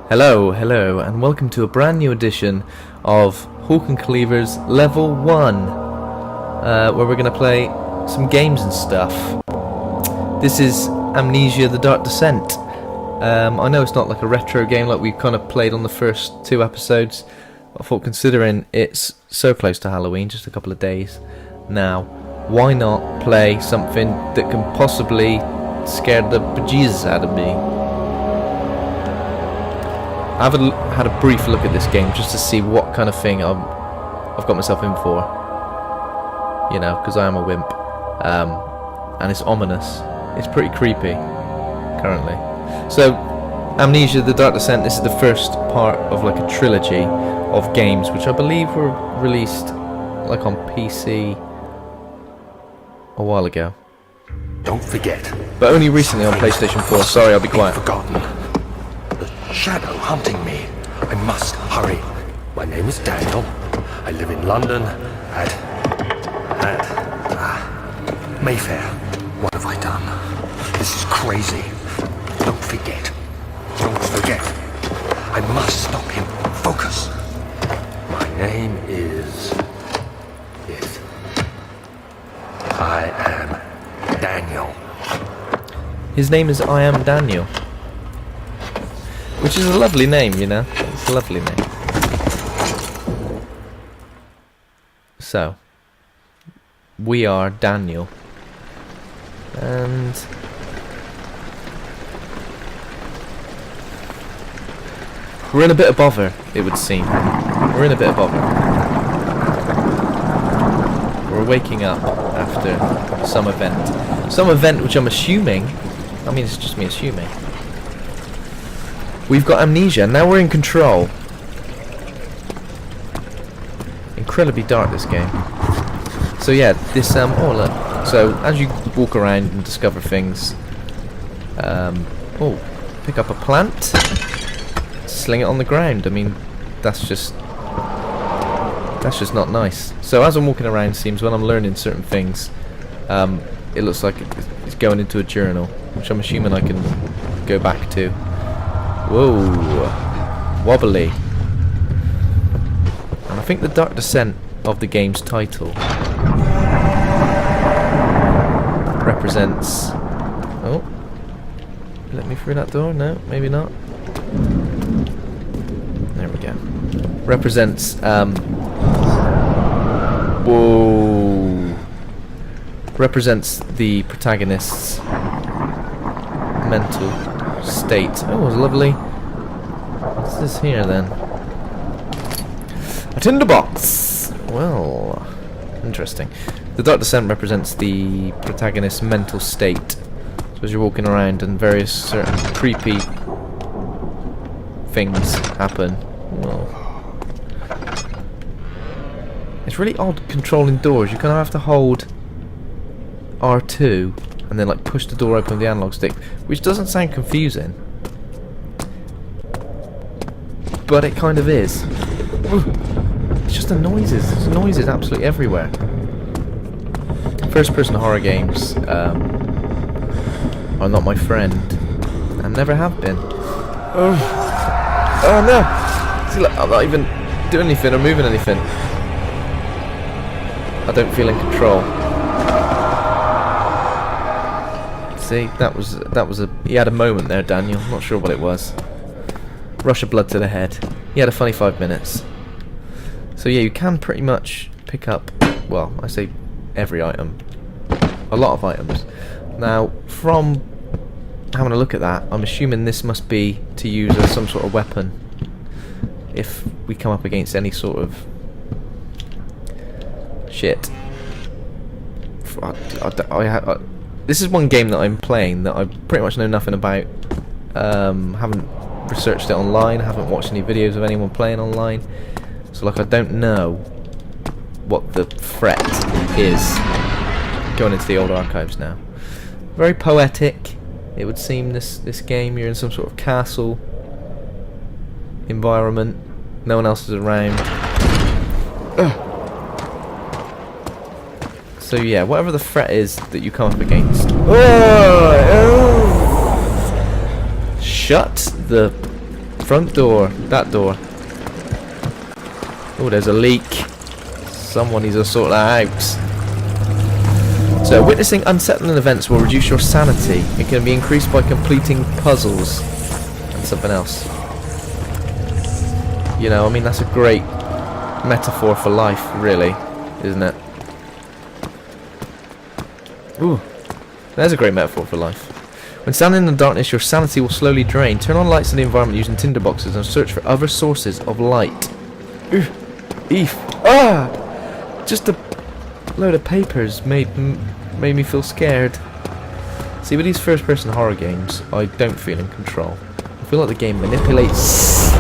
Hello, and welcome to a brand new edition of Hawk and Cleaver's Level 1, where we're going to play some games and stuff. This is Amnesia: The Dark Descent. I know it's not like a retro game like we kind of played on the first two episodes. I thought, considering it's so close to Halloween, just a couple of days now, why not play something that can possibly scare the bejesus out of me? I've had a brief look at this game just to see what kind of thing I've got myself in for. You know, because I am a wimp. And it's ominous. It's pretty creepy, currently. So, Amnesia: The Dark Descent, this is the first part of like a trilogy of games, which I believe were released like on PC a while ago. Don't forget. But only recently on PlayStation 4. Sorry, I'll be quiet. Forgotten. Shadow hunting me. I must hurry. My name is Daniel. I live in London at Mayfair. What have I done? This is crazy. Don't forget. Don't forget. I must stop him. Focus. My name is... Yes. I am Daniel. His name is I Am Daniel. Which is a lovely name, you know. It's a lovely name. So, we are Daniel. And we're in a bit of bother, it would seem. We're in a bit of bother. We're waking up after some event. Some event which I'm assuming, I mean it's just me assuming, we've got amnesia. Now we're in control. Incredibly dark, this game. So yeah, this oh look. So as you walk around and discover things, oh, pick up a plant, sling it on the ground. I mean, that's just not nice. So as I'm walking around, it seems when I'm learning certain things, it looks like it's going into a journal, which I'm assuming I can go back to. Whoa, wobbly. And I think the Dark Descent of the game's title represents... Oh, let me through that door? No, maybe not. There we go. Represents, whoa. Represents the protagonist's mental state. Oh, it's lovely. What's this here then? A tinderbox! Well, interesting. The Dark Descent represents the protagonist's mental state. So as you're walking around and various certain creepy things happen. Well, it's really odd controlling doors. You kind of have to hold R2 and then like push the door open with the analog stick, which doesn't sound confusing, but it kind of is. It's just the noises. There's noises absolutely everywhere. First-person horror games are not my friend, and never have been. Oh no! See, look, I'm not even doing anything or moving anything. I don't feel in control. See, that was a... He had a moment there, Daniel. I'm not sure what it was. Rush of blood to the head. He had a funny 5 minutes. So yeah, you can pretty much pick up, well, I say every item. A lot of items. Now, from having a look at that, I'm assuming this must be to use as some sort of weapon if we come up against any sort of shit. This is one game that I'm playing that I pretty much know nothing about. Haven't researched it online, haven't watched any videos of anyone playing online. So like I don't know what the threat is. Going into the old archives now. Very poetic, it would seem, this game. You're in some sort of castle environment. No one else is around. Ugh. So yeah, whatever the threat is that you come up against. Shut the Front door. That door. Oh, there's a leak. Someone needs to sort that out. So, witnessing unsettling events will reduce your sanity. It can be increased by completing puzzles. And something else. You know, I mean, that's a great metaphor for life, really, isn't it? Ooh, there's a great metaphor for life. When standing in the darkness, your sanity will slowly drain. Turn on lights in the environment using tinderboxes and search for other sources of light. Eef. Ah! Just a load of papers made me feel scared. See, with these first-person horror games, I don't feel in control. I feel like the game manipulates...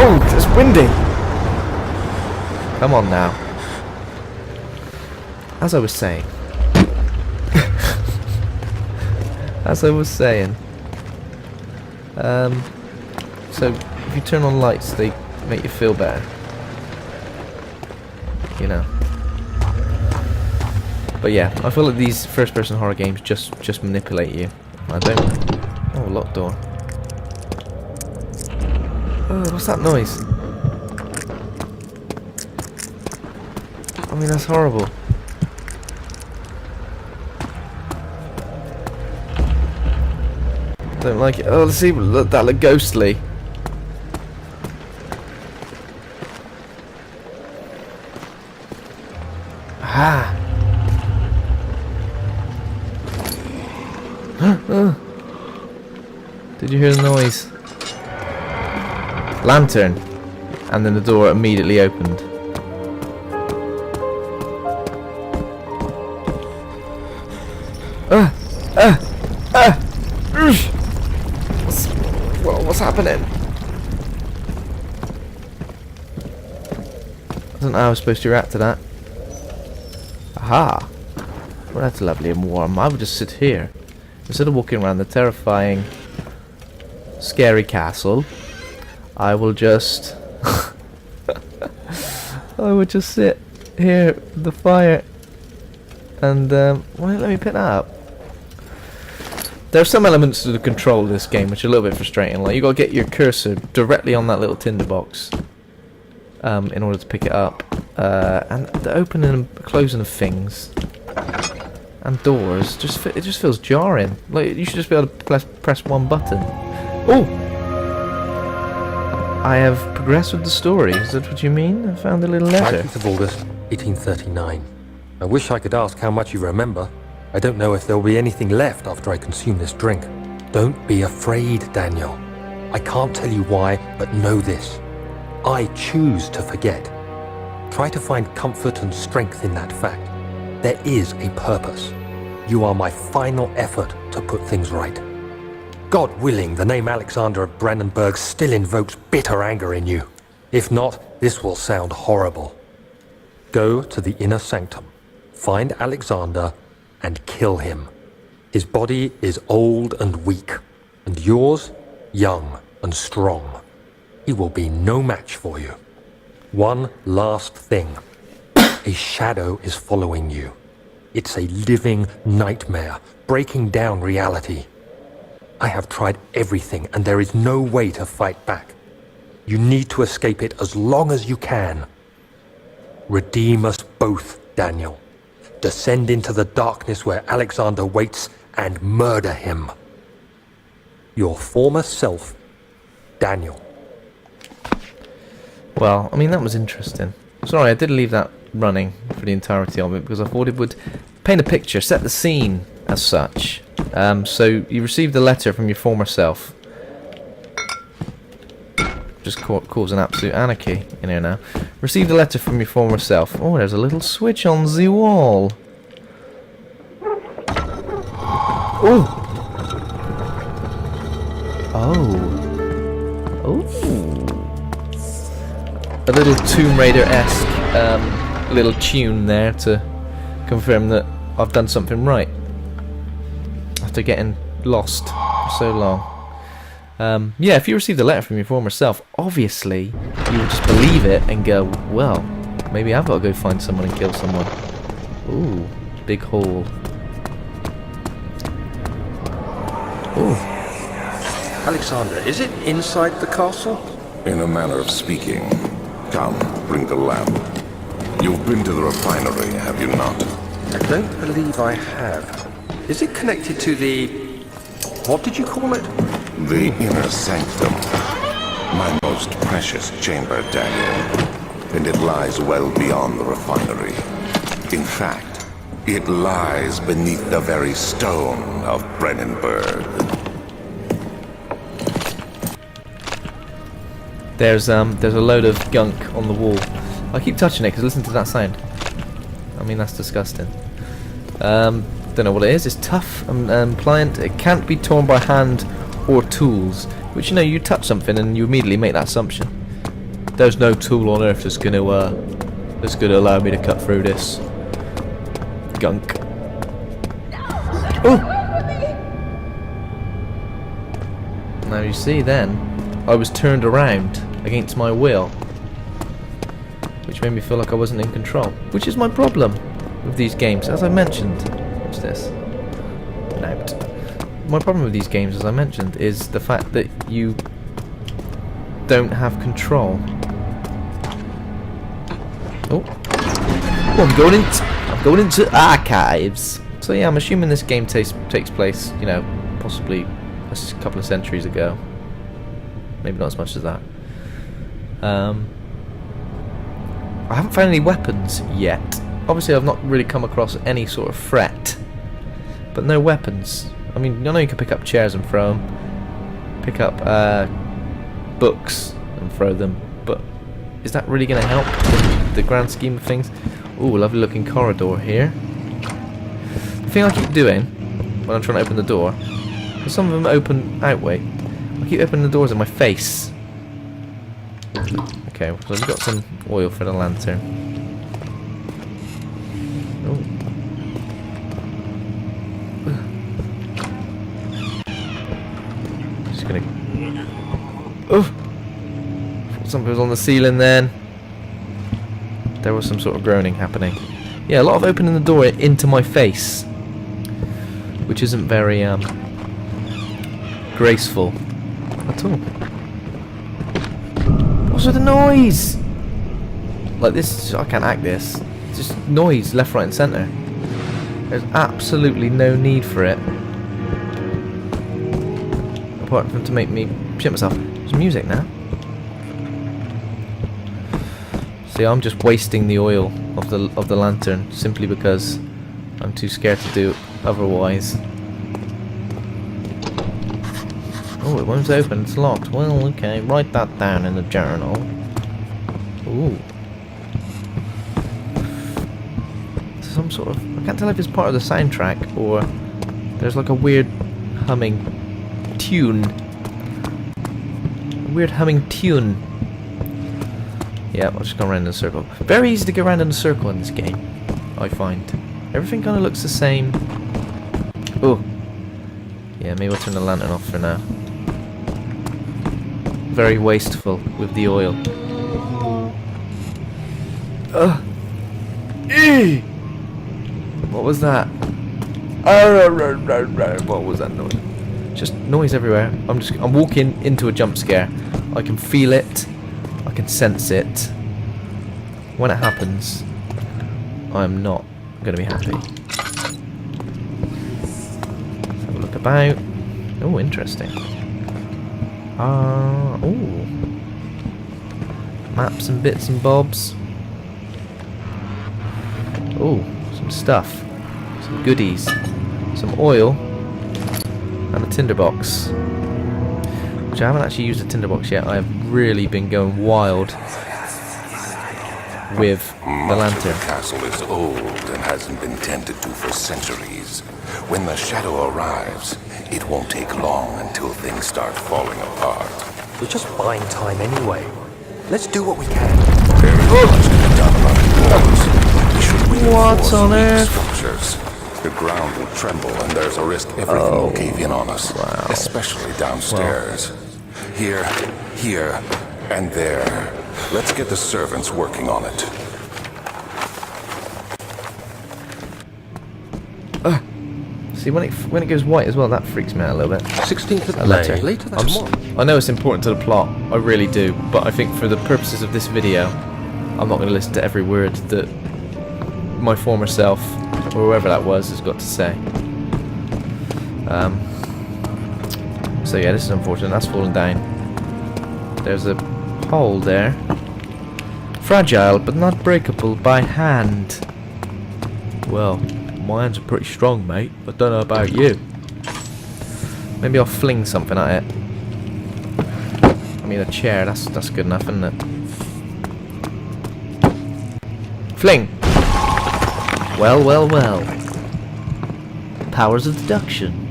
Oh, it's windy. Come on now. As I was saying. So if you turn on lights, they make you feel better. You know. But yeah, I feel like these first-person horror games just manipulate you. I don't. Oh, locked door. Oh, what's that noise? I mean, that's horrible. Don't like it. Oh, let's see. Look, that look ghostly. Ah. Did you hear the noise? Lantern. And then the door immediately opened. What's happening? I don't know how I was supposed to react to that. Aha! Well, that's lovely and warm. I would just sit here. Instead of walking around the terrifying, scary castle, I will just... I would just sit here with the fire. And, why don't let me pick that up? There are some elements to the control of this game which are a little bit frustrating. Like, you got to get your cursor directly on that little tinderbox in order to pick it up. And the opening and closing of things and doors it just feels jarring. Like, you should just be able to press one button. Oh, I have progressed with the story. Is that what you mean? I found a little letter. 19th of August, 1839. I wish I could ask how much you remember. I don't know if there will be anything left after I consume this drink. Don't be afraid, Daniel. I can't tell you why, but know this. I choose to forget. Try to find comfort and strength in that fact. There is a purpose. You are my final effort to put things right. God willing, the name Alexander of Brandenburg still invokes bitter anger in you. If not, this will sound horrible. Go to the inner sanctum, find Alexander, and kill him. His body is old and weak, and yours, young and strong. He will be no match for you. One last thing. A shadow is following you. It's a living nightmare, breaking down reality. I have tried everything, and there is no way to fight back. You need to escape it as long as you can. Redeem us both, Daniel. Descend into the darkness where Alexander waits and murder him. Your former self, Daniel. Well, I mean, that was interesting. Sorry, I did leave that running for the entirety of it because I thought it would paint a picture, set the scene as such. So you received a letter from your former self. Just causing absolute anarchy in here now. Received a letter from your former self. Oh, there's a little switch on the wall. Oh. Oh. Oh. A little Tomb Raider-esque little tune there to confirm that I've done something right after getting lost for so long. Yeah, if you received a letter from your former self, obviously you would just believe it and go, well, maybe I've got to go find someone and kill someone. Ooh, big hole. Ooh. Alexander, is it inside the castle? In a manner of speaking. Come, bring the lamp. You've been to the refinery, have you not? I don't believe I have. Is it connected to the... what did you call it? The inner sanctum. My most precious chamber, Daniel. And it lies well beyond the refinery. In fact, it lies beneath the very stone of Brennenburg. There's a load of gunk on the wall. I keep touching it because listen to that sound. I mean, that's disgusting. Don't know what it is. It's tough and pliant. It can't be torn by hand or tools. Which, you know, you touch something and you immediately make that assumption. There's no tool on earth that's gonna allow me to cut through this gunk. Oh! Now you see, then I was turned around against my will, which made me feel like I wasn't in control. Which is my problem with these games, as I mentioned. What's this? Out. My problem with these games, as I mentioned, is the fact that you don't have control. Oh, I'm going into archives. So yeah, I'm assuming this game takes place, you know, possibly a couple of centuries ago. Maybe not as much as that. I haven't found any weapons yet. Obviously, I've not really come across any sort of threat, but no weapons. I mean, I know you can pick up chairs and throw them, pick up books and throw them, but is that really going to help in the grand scheme of things? Ooh, lovely looking corridor here. The thing I keep doing when I'm trying to open the door, because some of them open outway, I keep opening the doors in my face. Okay, so we've got some oil for the lantern. Oh. Just gonna... Oh! Something was on the ceiling then. There was some sort of groaning happening. Yeah, a lot of opening the door into my face, which isn't very graceful at all. What's with the noise? Like this, I can't act this. It's just noise left, right and centre. There's absolutely no need for it. Apart from to make me shit myself. There's music now. See, I'm just wasting the oil of the lantern simply because I'm too scared to do otherwise. Oh, it won't open, it's locked. Well, okay, write that down in the journal. Ooh. Some sort of... I can't tell if it's part of the soundtrack or there's like a weird humming tune. A weird humming tune. Yeah, I'll just go around in a circle. Very easy to go around in a circle in this game, I find. Everything kind of looks the same. Oh. Yeah, maybe I'll turn the lantern off for now. Very wasteful with the oil. Ugh. Eee! What was that? What was that noise? Just noise everywhere. I'm walking into a jump scare. I can feel it. I can sense it. When it happens, I'm not going to be happy. Let's have a look about. Oh, interesting. Oh. Maps and bits and bobs. Oh, some stuff. Some goodies. Some oil. And a tinderbox. Which I haven't actually used a tinderbox yet. I have really been going wild with the lantern. The castle is old and hasn't been tended to for centuries. When the shadow arrives, it won't take long until things start falling apart. We're just buying time anyway. Let's do what we can. There is much to be done around the walls. We should What's on reinforce earth? these structures. The ground will tremble and there's a risk everything will cave in on us. Wow. Especially downstairs. Here, and there. Let's get the servants working on it. See, when it goes white as well, that freaks me out a little bit. 16th of A letter. May. Later that month. I know it's important to the plot, I really do, but I think for the purposes of this video, I'm not going to listen to every word that my former self, or whoever that was, has got to say. So yeah, this is unfortunate. That's fallen down. There's a hole there. Fragile, but not breakable by hand. Well, my hands are pretty strong, mate. I don't know about you. Maybe I'll fling something at it. I mean, a chair. That's good enough, isn't it? Fling. Well, well, well. Powers of deduction.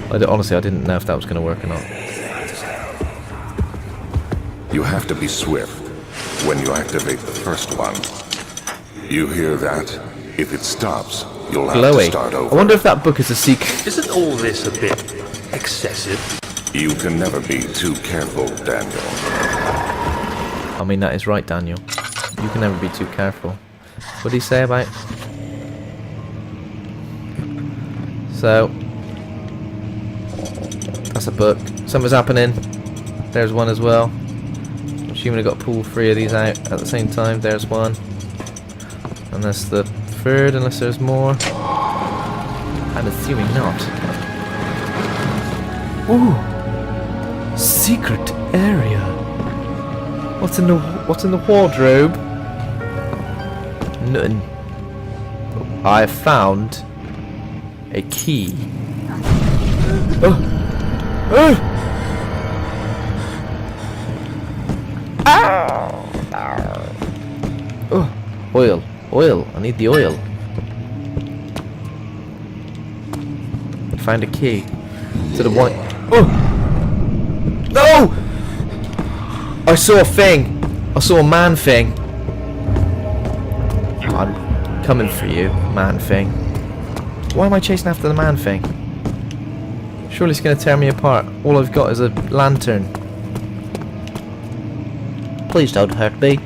Honestly, I didn't know if that was going to work or not. You have to be swift when you activate the first one. You hear that? If it stops, you'll have to Glowy. start over. I wonder if that book is a secret. Isn't all this a bit excessive? You can never be too careful, Daniel. I mean, that is right, Daniel. You can never be too careful. What did he say about... So... That's a book. Something's happening. There's one as well. I'm assuming I got to pull 3 of these out at the same time. There's one. And that's the 3rd, unless there's more. I'm assuming not. Ooh! Secret area. What's in the wardrobe? Nothing. I have found a key. Oh! Oh! Oh! Oil. Oil. I need the oil. Find a key. To the white. Oh! No! I saw a thing. I saw a man thing. I'm coming for you, man thing. Why am I chasing after the man thing? Surely it's going to tear me apart. All I've got is a lantern. Please don't hurt me.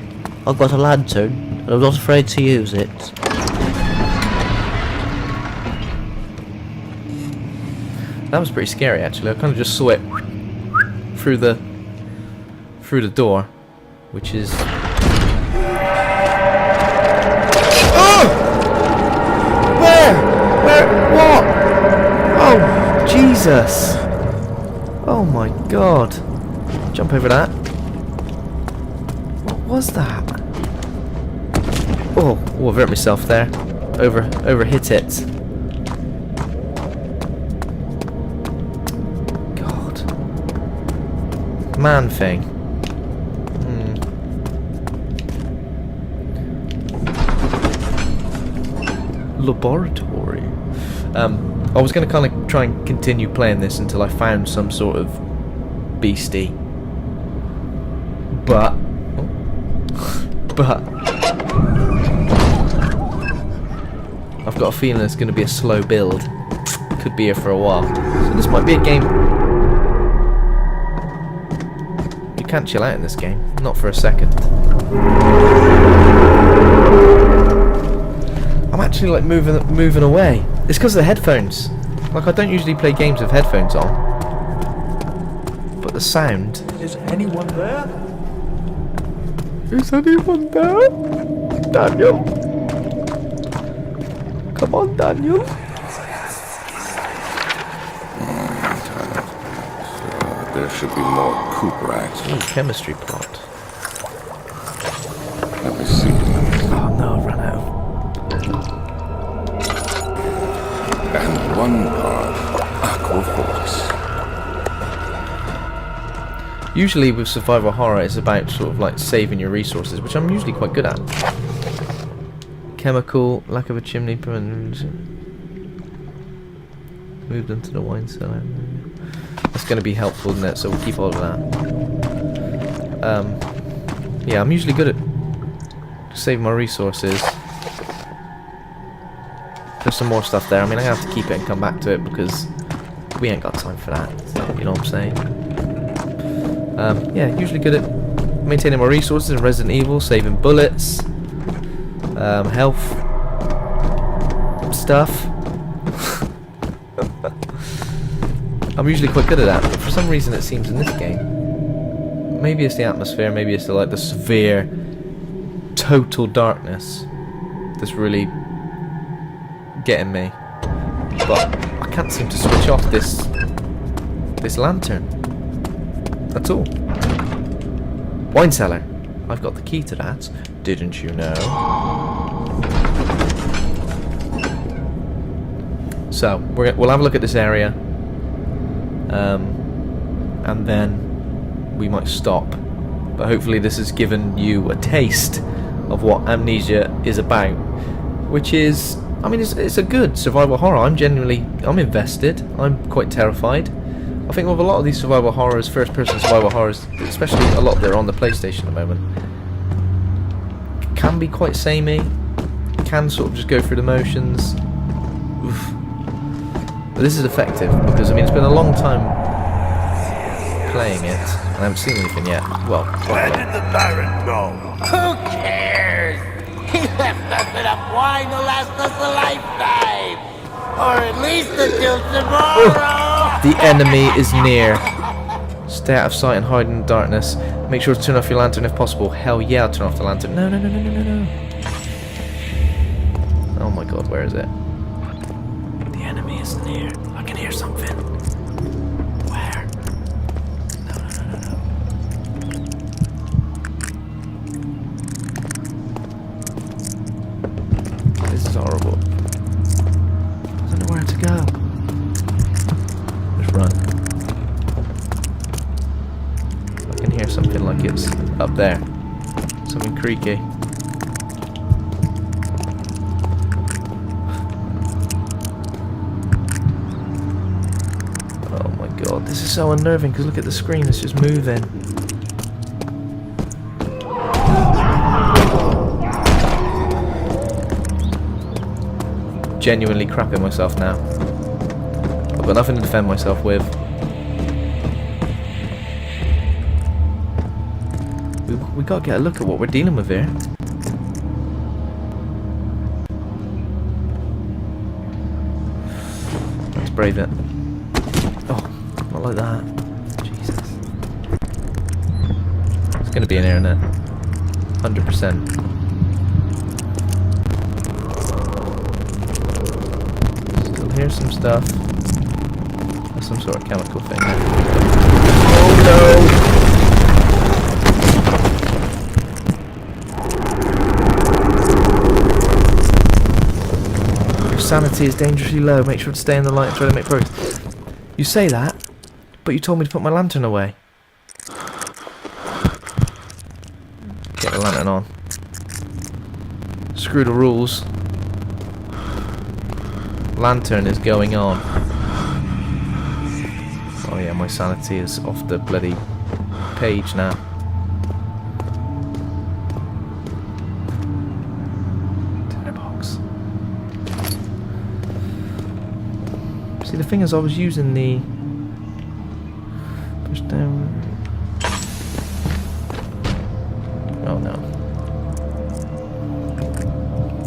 I've got a lantern, and I'm not afraid to use it. That was pretty scary, actually. I kind of just saw it through the door, which is... Oh! Where? What? Oh, Jesus! Oh my God! Jump over that. What was that? Oh, I've hurt myself there. Over hit it. God. Man thing. Laboratory. I was going to kind of try and continue playing this until I found some sort of beastie. But I've got a feeling it's going to be a slow build. Could be here for a while. So this might be a game... You can't chill out in this game. Not for a second. I'm actually like moving away. It's because of the headphones. Like, I don't usually play games with headphones on. But the sound... Is anyone there? Is anyone there? Daniel? Come on, Daniel. There should be more coop racks. Ooh, chemistry plot. Let me see. Oh no, I've run out. And 1 part aqua force. Usually with survival horror, it's about sort of like saving your resources, which I'm usually quite good at. Chemical, lack of a chimney, moved into the wine cellar. That's going to be helpful, isn't it? So we'll keep all of that. Yeah, I'm usually good at saving my resources. There's some more stuff there. I mean, I'm going to have to keep it and come back to it because we ain't got time for that. You know what I'm saying? Yeah, usually good at maintaining my resources in Resident Evil, saving bullets, health. some stuff. I'm usually quite good at that, but for some reason it seems in this game, maybe it's the atmosphere, maybe it's the severe, total darkness that's really getting me. But I can't seem to switch off this lantern at all. Wine cellar. I've got the key to that. Didn't you know? So we'll have a look at this area, and then we might stop. But hopefully this has given you a taste of what Amnesia is about, which is, I mean, it's a good survival horror. I'm invested. I'm quite terrified. I think with a lot of these survival horrors, first-person survival horrors, especially a lot that are on the PlayStation at the moment, can be quite samey. Can sort of just go through the motions. Oof. But this is effective because, I mean, it's been a long time playing it, and I haven't seen anything yet. Well, Where did the Baron go? Who cares? He left us enough wine to last us a lifetime. Or at least until tomorrow. the enemy is near. Stay out of sight and hide in the darkness. Make sure to turn off your lantern if possible. Hell yeah, I'll turn off the lantern. No, no, no, no, no, no, no. Oh my god, where is it? The enemy is near. I can hear something. Where? No, no, no, no, no. This is horrible. I don't know where to go. Just run. I can hear something like it's up there. Something creaky. Oh my god, this is so unnerving because look at the screen, it's just moving. Genuinely crapping myself now. I've got nothing to defend myself with. We gotta get a look at what we're dealing with here. Let's brave it. Oh, not like that. Jesus. It's gonna be in here, isn't it? 100%. Still hear some stuff. There's some sort of chemical thing. Oh no! Sanity is dangerously low. Make sure to stay in the light and try to make progress. You say that, but you told me to put my lantern away. Get the lantern on. Screw the rules. Lantern is going on. Oh yeah, my sanity is off the bloody page now. See, the thing is, I was using the push down. Oh no!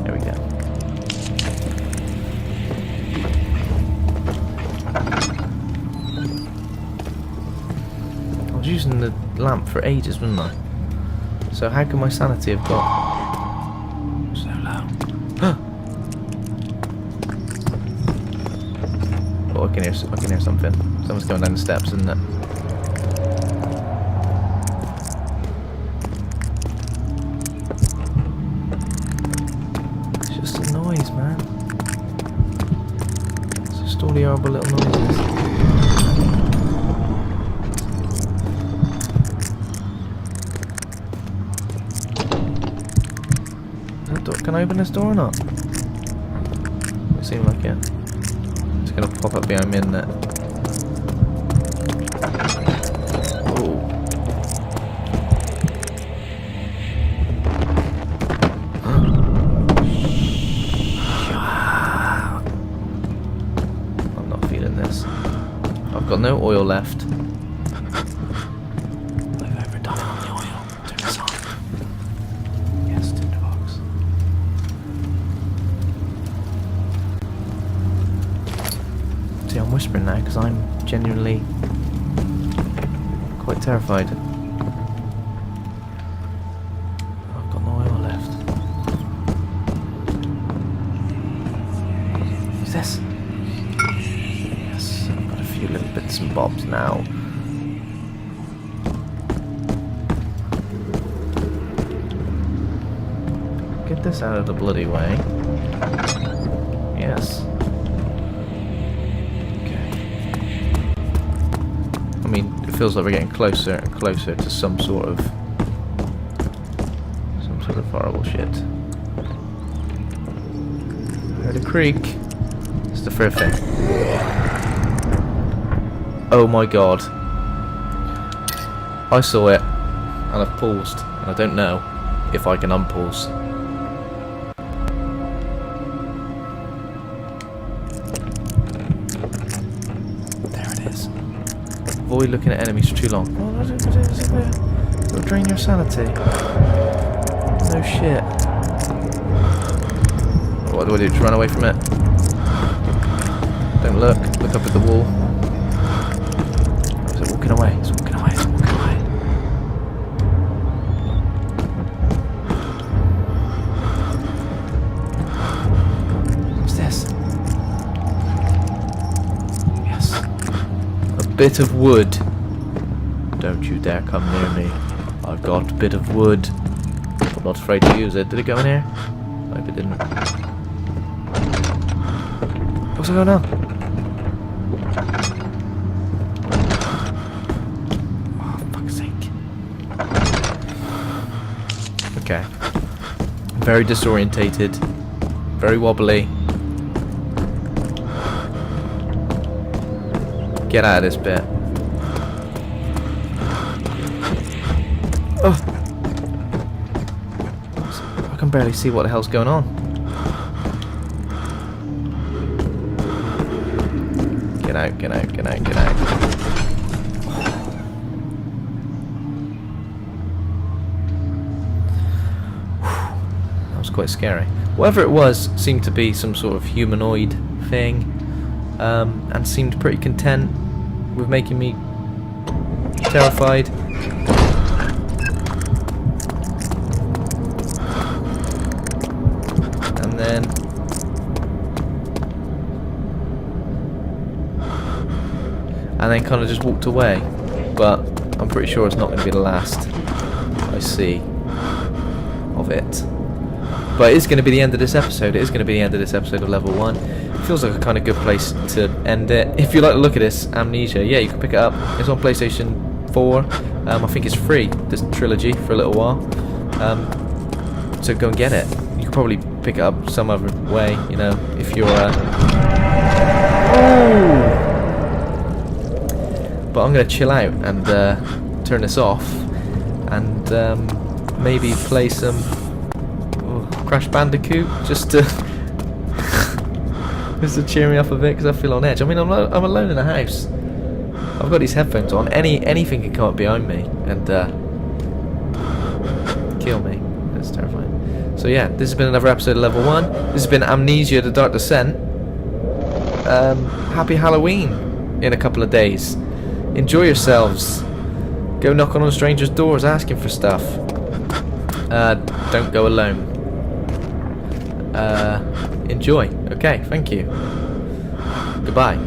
There we go. I was using the lamp for ages, wasn't I? So how can my sanity have got so low? Oh, I can hear something. Someone's going down the steps, isn't it? It's just a noise, man. It's just all the horrible little noises. Can I open this door or not? Doesn't seem like it. It's gonna pop up behind me, isn't it? Oh. I'm not feeling this. I've got no oil left. I've overdone it on the oil. Turn this on. Yes, tinderbox. whispering now because I'm genuinely quite terrified. I've got no oil left. What's this? Yes, I've got a few little bits and bobs now. Get this out of the bloody way. Yes. Okay. I mean, it feels like we're getting closer and closer to some sort of horrible shit. Heard a creak. It's the first thing. Oh my god. I saw it and I've paused and I don't know if I can unpause. Avoid looking at enemies for too long. Oh, it'll drain your sanity. No shit. What do I do? Just run away from it? Don't look. Look up at the wall. Is it walking away? It's walking away. It's walking away. What's this? Yes. A bit of wood. Don't you dare come near me. I've got a bit of wood. I'm not afraid to use it. Did it go in here? I hope it didn't. What's going on? Oh, for fuck's sake. Okay. Very disorientated. Very wobbly. Get out of this bit. Oh. I can barely see what the hell's going on. Get out, get out, get out, get out. That was quite scary. Whatever it was seemed to be some sort of humanoid thing, and seemed pretty content with making me terrified. And then kind of just walked away, but I'm pretty sure it's not going to be the last I see of it. But it is going to be the end of this episode. It is going to be the end of this episode of level 1. It feels like a kind of good place to end it. If you like to look at this, Amnesia, yeah, you can pick it up. It's on PlayStation 4. I think it's free, this trilogy, for a little while. So go and get it. You could probably pick it up some other way, you know, if you're... Oh! But I'm going to chill out and turn this off and maybe play some Crash Bandicoot just to just to cheer me up a bit because I feel on edge. I mean, I'm alone in the house. I've got these headphones on. Anything can come up behind me and kill me. That's terrifying. So yeah, this has been another episode of Level 1. This has been Amnesia: The Dark Descent. Happy Halloween in a couple of days. Enjoy yourselves. Go knock on strangers' doors asking for stuff. Don't go alone. Enjoy. Okay, thank you. Goodbye.